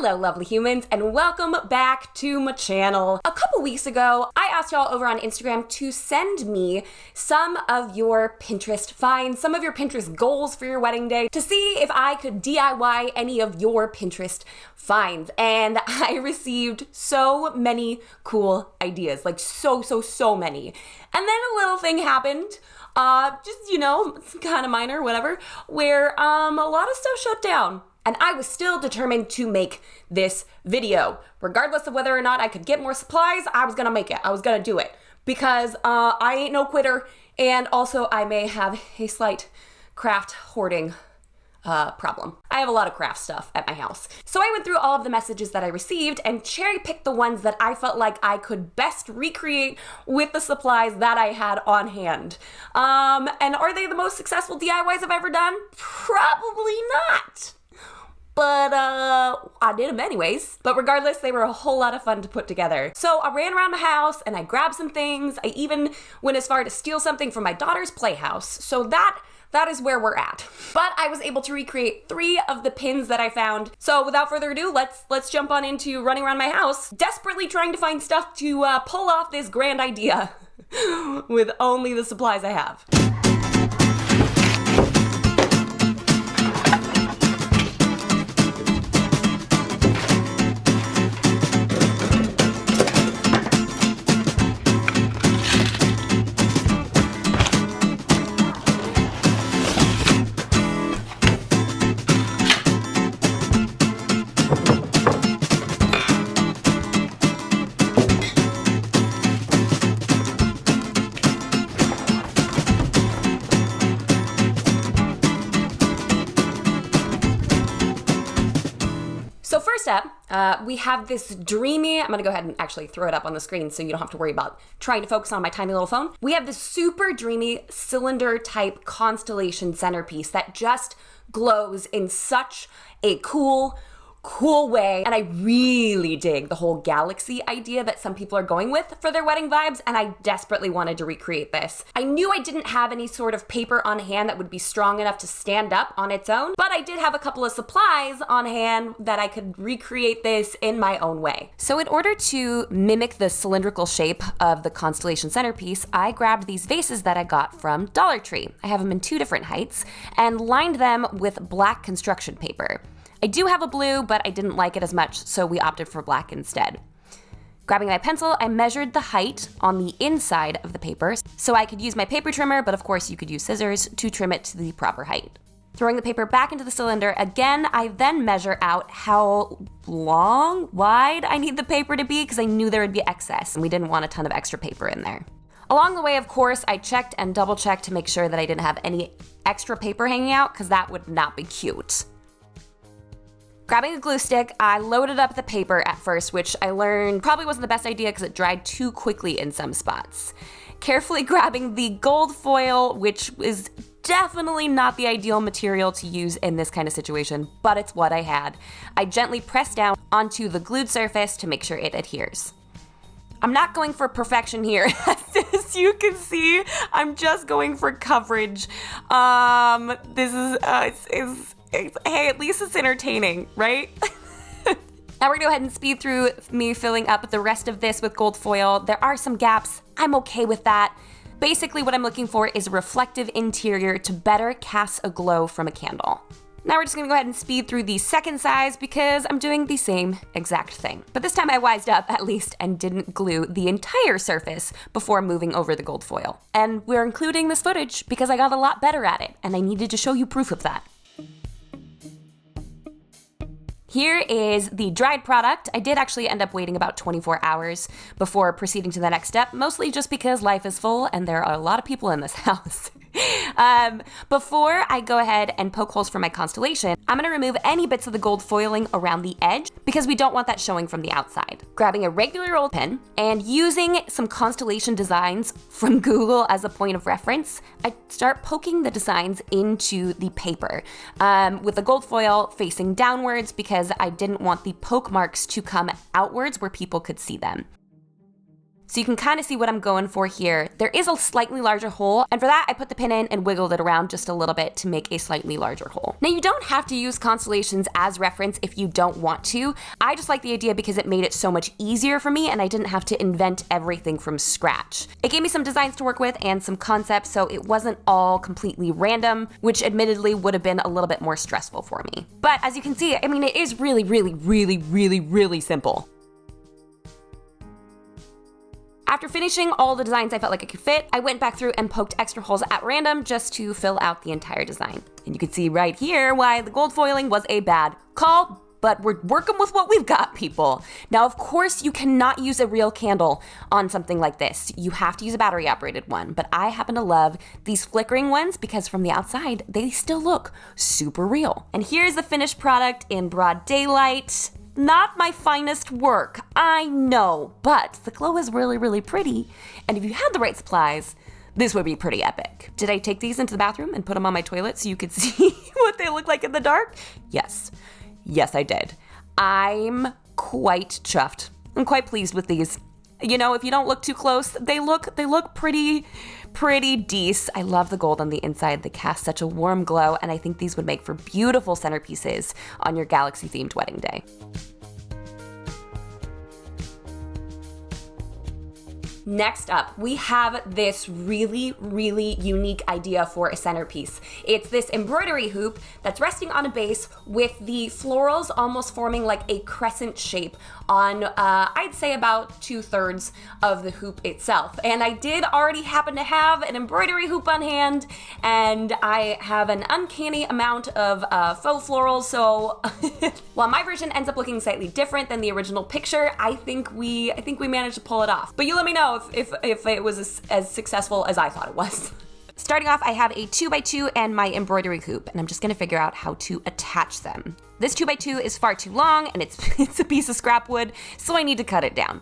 Hello, lovely humans, and welcome back to my channel. A couple weeks ago, I asked y'all over on Instagram to send me some of your Pinterest finds, some of your Pinterest goals for your wedding day, to see if I could DIY any of your Pinterest finds. And I received so many cool ideas, like so many. And then a little thing happened, just, kind of minor, whatever, where a lot of stuff shut down. And I was still determined to make this video. Regardless of whether or not I could get more supplies, I was gonna make it. I was gonna do it. Because I ain't no quitter, and also I may have a slight craft hoarding problem. I have a lot of craft stuff at my house. So I went through all of the messages that I received and cherry-picked the ones that I felt like I could best recreate with the supplies that I had on hand. And are they the most successful DIYs I've ever done? Probably not. But I did them anyways. But regardless, they were a whole lot of fun to put together. So I ran around my house and I grabbed some things. I even went as far to steal something from my daughter's playhouse. So that is where we're at. But I was able to recreate 3 of the pins that I found. So without further ado, let's jump on into running around my house, desperately trying to find stuff to pull off this grand idea with only the supplies I have. So first up, we have this dreamy, I'm gonna go ahead and actually throw it up on the screen so you don't have to worry about trying to focus on my tiny little phone. We have this super dreamy cylinder type Constellation Centerpiece that just glows in such a cool way. And I really dig the whole galaxy idea that some people are going with for their wedding vibes, and I desperately wanted to recreate this. I knew I didn't have any sort of paper on hand that would be strong enough to stand up on its own, but I did have a couple of supplies on hand that I could recreate this in my own way. So in order to mimic the cylindrical shape of the Constellation Centerpiece, I grabbed these vases that I got from Dollar Tree. I have them in 2 different heights and lined them with black construction paper. I do have a blue, but I didn't like it as much, so we opted for black instead. Grabbing my pencil, I measured the height on the inside of the paper, so I could use my paper trimmer, but of course you could use scissors to trim it to the proper height. Throwing the paper back into the cylinder, again, I then measure out how wide I need the paper to be, because I knew there would be excess, and we didn't want a ton of extra paper in there. Along the way, of course, I checked and double-checked to make sure that I didn't have any extra paper hanging out, because that would not be cute. Grabbing a glue stick, I loaded up the paper at first, which I learned probably wasn't the best idea because it dried too quickly in some spots. Carefully grabbing the gold foil, which is definitely not the ideal material to use in this kind of situation, but it's what I had. I gently pressed down onto the glued surface to make sure it adheres. I'm not going for perfection here. As you can see, I'm just going for coverage. This is hey, at least it's entertaining, right? Now we're gonna go ahead and speed through me filling up the rest of this with gold foil. There are some gaps. I'm okay with that. Basically, what I'm looking for is a reflective interior to better cast a glow from a candle. Now we're just gonna go ahead and speed through the second size because I'm doing the same exact thing. But this time I wised up at least and didn't glue the entire surface before moving over the gold foil. And we're including this footage because I got a lot better at it and I needed to show you proof of that. Here is the dried product. I did actually end up waiting about 24 hours before proceeding to the next step, mostly just because life is full and there are a lot of people in this house. Before I go ahead and poke holes for my constellation, I'm gonna remove any bits of the gold foiling around the edge because we don't want that showing from the outside. Grabbing a regular old pen and using some constellation designs from Google as a point of reference, I start poking the designs into the paper with the gold foil facing downwards because I didn't want the poke marks to come outwards where people could see them. So you can kind of see what I'm going for here. There is a slightly larger hole, and for that I put the pin in and wiggled it around just a little bit to make a slightly larger hole. Now you don't have to use constellations as reference if you don't want to. I just like the idea because it made it so much easier for me and I didn't have to invent everything from scratch. It gave me some designs to work with and some concepts, so it wasn't all completely random, which admittedly would have been a little bit more stressful for me. But as you can see, I mean, it is really simple. After finishing all the designs I felt like I could fit, I went back through and poked extra holes at random just to fill out the entire design. And you can see right here why the gold foiling was a bad call, but we're working with what we've got, people. Now, of course, you cannot use a real candle on something like this. You have to use a battery operated one, but I happen to love these flickering ones because from the outside, they still look super real. And here's the finished product in broad daylight. Not my finest work, I know, but the glow is really pretty, and if you had the right supplies, this would be pretty epic. Did I take these into the bathroom and put them on my toilet so you could see what they look like in the dark? Yes, I did. I'm quite chuffed. I'm quite pleased with these. You know, if you don't look too close, they look pretty decent. I love the gold on the inside. They cast such a warm glow, and I think these would make for beautiful centerpieces on your galaxy-themed wedding day. Next up, we have this really unique idea for a centerpiece. It's this embroidery hoop that's resting on a base with the florals almost forming like a crescent shape on, I'd say about 2/3 of the hoop itself. And I did already happen to have an embroidery hoop on hand, and I have an uncanny amount of faux florals, so while my version ends up looking slightly different than the original picture, I think we managed to pull it off. But you let me know if it was as successful as I thought it was. Starting off, I have a 2x2 and my embroidery hoop, and I'm just gonna figure out how to attach them. This 2x2 is far too long, and it's a piece of scrap wood, so I need to cut it down.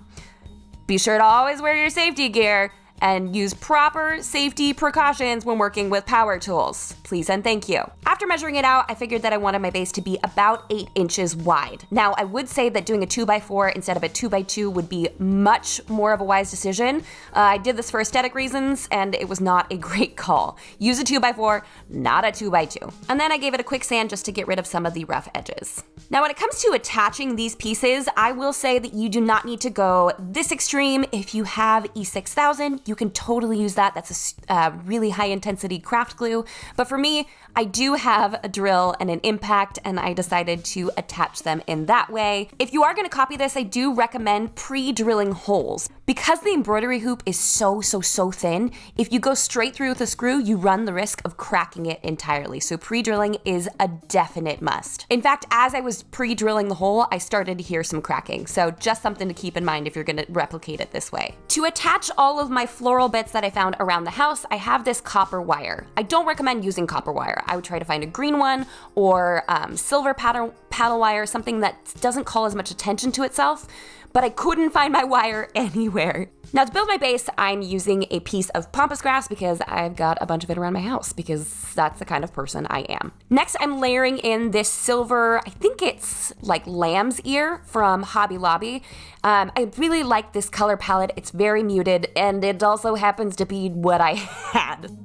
Be sure to always wear your safety gear and use proper safety precautions when working with power tools. Please and thank you. After measuring it out, I figured that I wanted my base to be about 8 inches wide. Now, I would say that doing a 2x4 instead of a 2x2 would be much more of a wise decision. I did this for aesthetic reasons, and it was not a great call. Use a 2x4, not a 2x2. And then I gave it a quick sand just to get rid of some of the rough edges. Now, when it comes to attaching these pieces, I will say that you do not need to go this extreme. If you have E6000, you can totally use that. That's a really high intensity craft glue. But for me, I do have a drill and an impact, and I decided to attach them in that way. If you are gonna copy this, I do recommend pre-drilling holes. Because the embroidery hoop is so thin, if you go straight through with a screw, you run the risk of cracking it entirely. So pre-drilling is a definite must. In fact, as I was pre-drilling the hole, I started to hear some cracking. So just something to keep in mind if you're gonna replicate it this way. To attach all of my floral bits that I found around the house, I have this copper wire. I don't recommend using copper wire. I would try to find a green one or silver paddle wire, something that doesn't call as much attention to itself, but I couldn't find my wire anywhere. Now, to build my base, I'm using a piece of pampas grass because I've got a bunch of it around my house because that's the kind of person I am. Next, I'm layering in this silver, I think it's like lamb's ear from Hobby Lobby. I really like this color palette. It's very muted, and it also happens to be what I had.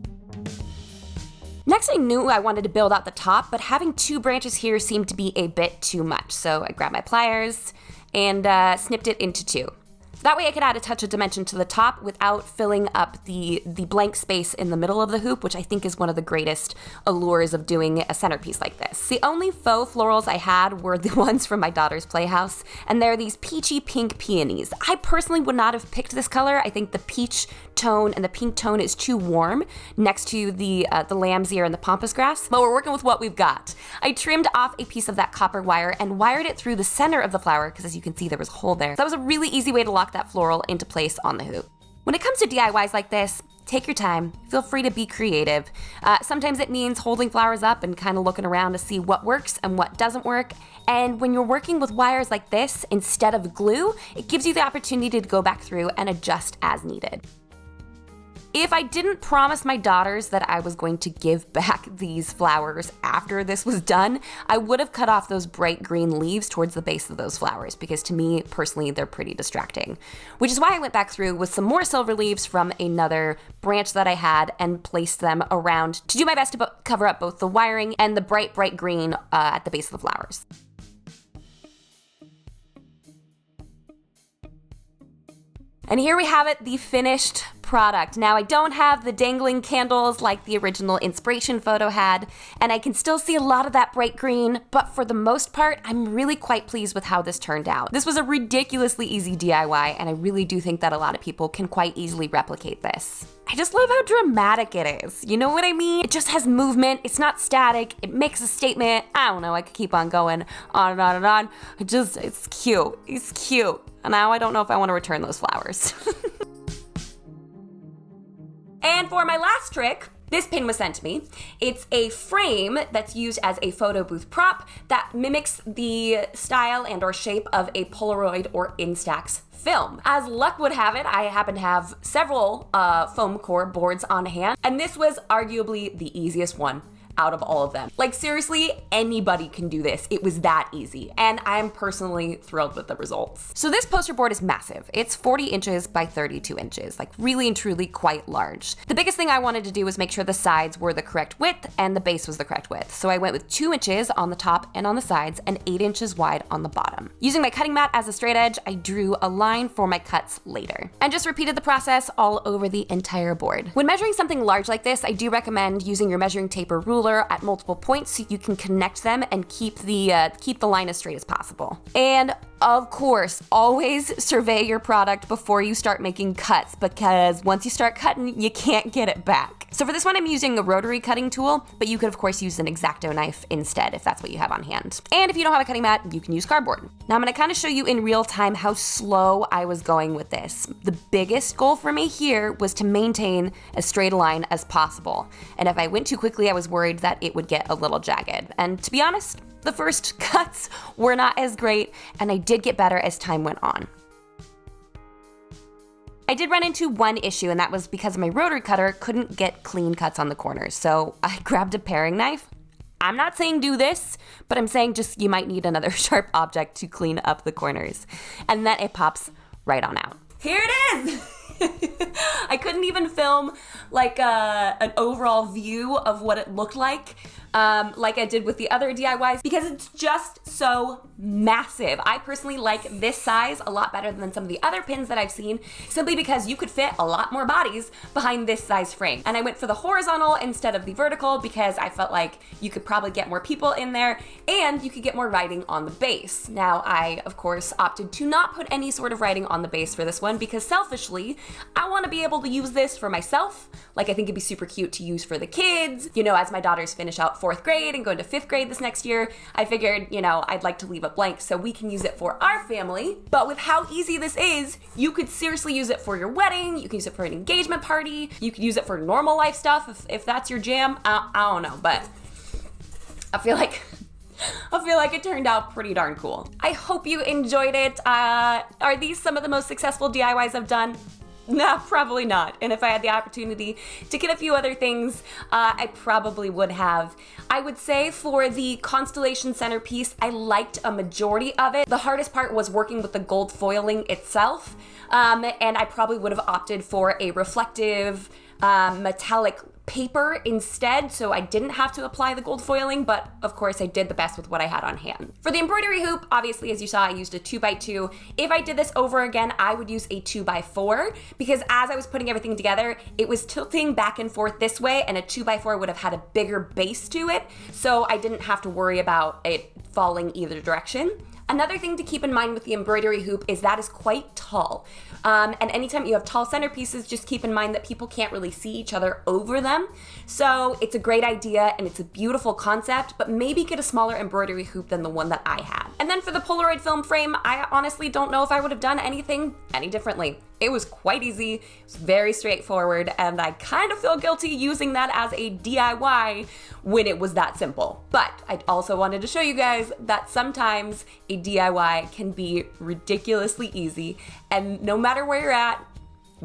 Next, I knew I wanted to build out the top, but having 2 branches here seemed to be a bit too much. So I grabbed my pliers and snipped it into 2. That way I could add a touch of dimension to the top without filling up the blank space in the middle of the hoop, which I think is one of the greatest allures of doing a centerpiece like this. The only faux florals I had were the ones from my daughter's playhouse, and they're these peachy pink peonies. I personally would not have picked this color. I think the peach tone and the pink tone is too warm next to the lamb's ear and the pampas grass, but we're working with what we've got. I trimmed off a piece of that copper wire and wired it through the center of the flower, because as you can see, there was a hole there. So that was a really easy way to lock that floral into place on the hoop. When it comes to DIYs like this, take your time. Feel free to be creative. Sometimes it means holding flowers up and kind of looking around to see what works and what doesn't work. And when you're working with wires like this instead of glue, it gives you the opportunity to go back through and adjust as needed. If I didn't promise my daughters that I was going to give back these flowers after this was done, I would have cut off those bright green leaves towards the base of those flowers, because to me, personally, they're pretty distracting. Which is why I went back through with some more silver leaves from another branch that I had and placed them around to do my best to cover up both the wiring and the bright green at the base of the flowers. And here we have it, the finished product. Now, I don't have the dangling candles like the original inspiration photo had, and I can still see a lot of that bright green, but for the most part, I'm really quite pleased with how this turned out. This was a ridiculously easy DIY, and I really do think that a lot of people can quite easily replicate this. I just love how dramatic it is. You know what I mean? It just has movement. It's not static. It makes a statement. I don't know. I could keep on going on and on and on. It's cute. It's cute. And now I don't know if I want to return those flowers. And for my last trick, this pin was sent to me. It's a frame that's used as a photo booth prop that mimics the style and or shape of a Polaroid or Instax film. As luck would have it, I happen to have several foam core boards on hand, and this was arguably the easiest one out of all of them. Like, seriously, anybody can do this. It was that easy, and I'm personally thrilled with the results. So this poster board is massive. It's 40 inches by 32 inches, like really and truly quite large. The biggest thing I wanted to do was make sure the sides were the correct width and the base was the correct width. So I went with 2 inches on the top and on the sides and 8 inches wide on the bottom. Using my cutting mat as a straight edge, I drew a line for my cuts later, and just repeated the process all over the entire board. When measuring something large like this, I do recommend using your measuring tape or ruler at multiple points so you can connect them and keep the line as straight as possible. And of course, always survey your product before you start making cuts, because once you start cutting, you can't get it back. So for this one, I'm using a rotary cutting tool, but you could of course use an X-Acto knife instead if that's what you have on hand. And if you don't have a cutting mat, you can use cardboard. Now I'm gonna kind of show you in real time how slow I was going with this. The biggest goal for me here was to maintain as straight a line as possible. And if I went too quickly, I was worried that it would get a little jagged. And to be honest, the first cuts were not as great, and I did get better as time went on. I did run into one issue, and that was because my rotary cutter couldn't get clean cuts on the corners. So I grabbed a paring knife. I'm not saying do this, but I'm saying just you might need another sharp object to clean up the corners. And then it pops right on out. Here it is! I couldn't even film like an overall view of what it looked like I did with the other DIYs, because it's just so massive. I personally like this size a lot better than some of the other pins that I've seen, simply because you could fit a lot more bodies behind this size frame. And I went for the horizontal instead of the vertical because I felt like you could probably get more people in there and you could get more writing on the base. Now, I, of course, opted to not put any sort of writing on the base for this one because selfishly, I want to be able to use this for myself. Like, I think it'd be super cute to use for the kids. You know, as my daughters finish out 4th grade and go into 5th grade this next year, I figured, you know, I'd like to leave it blank so we can use it for our family. But with how easy this is, you could seriously use it for your wedding, you can use it for an engagement party, you could use it for normal life stuff if that's your jam. I don't know, but I feel like it turned out pretty darn cool. I hope you enjoyed it. Are these some of the most successful DIYs I've done? No, probably not. And if I had the opportunity to get a few other things, I probably would have. I would say for the Constellation Centerpiece, I liked a majority of it. The hardest part was working with the gold foiling itself. And I probably would have opted for a reflective metallic paper instead, so I didn't have to apply the gold foiling, but of course I did the best with what I had on hand. For the embroidery hoop, obviously, as you saw, I used a 2x2. If I did this over again, I would use a 2x4, because as I was putting everything together, it was tilting back and forth this way, and a 2x4 would have had a bigger base to it, so I didn't have to worry about it falling either direction. Another thing to keep in mind with the embroidery hoop is that is quite tall. And anytime you have tall centerpieces, just keep in mind that people can't really see each other over them. So it's a great idea and it's a beautiful concept, but maybe get a smaller embroidery hoop than the one that I had. And then for the Polaroid film frame, I honestly don't know if I would have done anything any differently. It was quite easy, it was very straightforward, and I kind of feel guilty using that as a DIY when it was that simple. But I also wanted to show you guys that sometimes a DIY can be ridiculously easy, and no matter where you're at,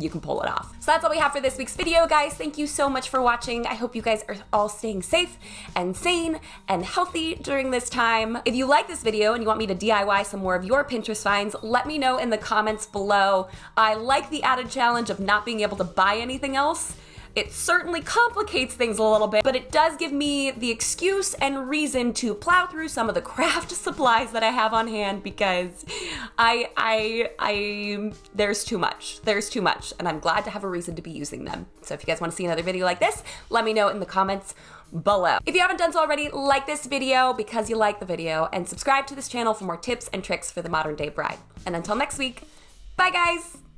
you can pull it off. So that's all we have for this week's video, guys. Thank you so much for watching. I hope you guys are all staying safe and sane and healthy during this time. If you like this video and you want me to DIY some more of your Pinterest finds, let me know in the comments below. I like the added challenge of not being able to buy anything else. It certainly complicates things a little bit, but it does give me the excuse and reason to plow through some of the craft supplies that I have on hand, because there's too much. There's too much, and I'm glad to have a reason to be using them. So if you guys want to see another video like this, let me know in the comments below. If you haven't done so already, like this video because you like the video, and subscribe to this channel for more tips and tricks for the modern day bride. And until next week, bye guys!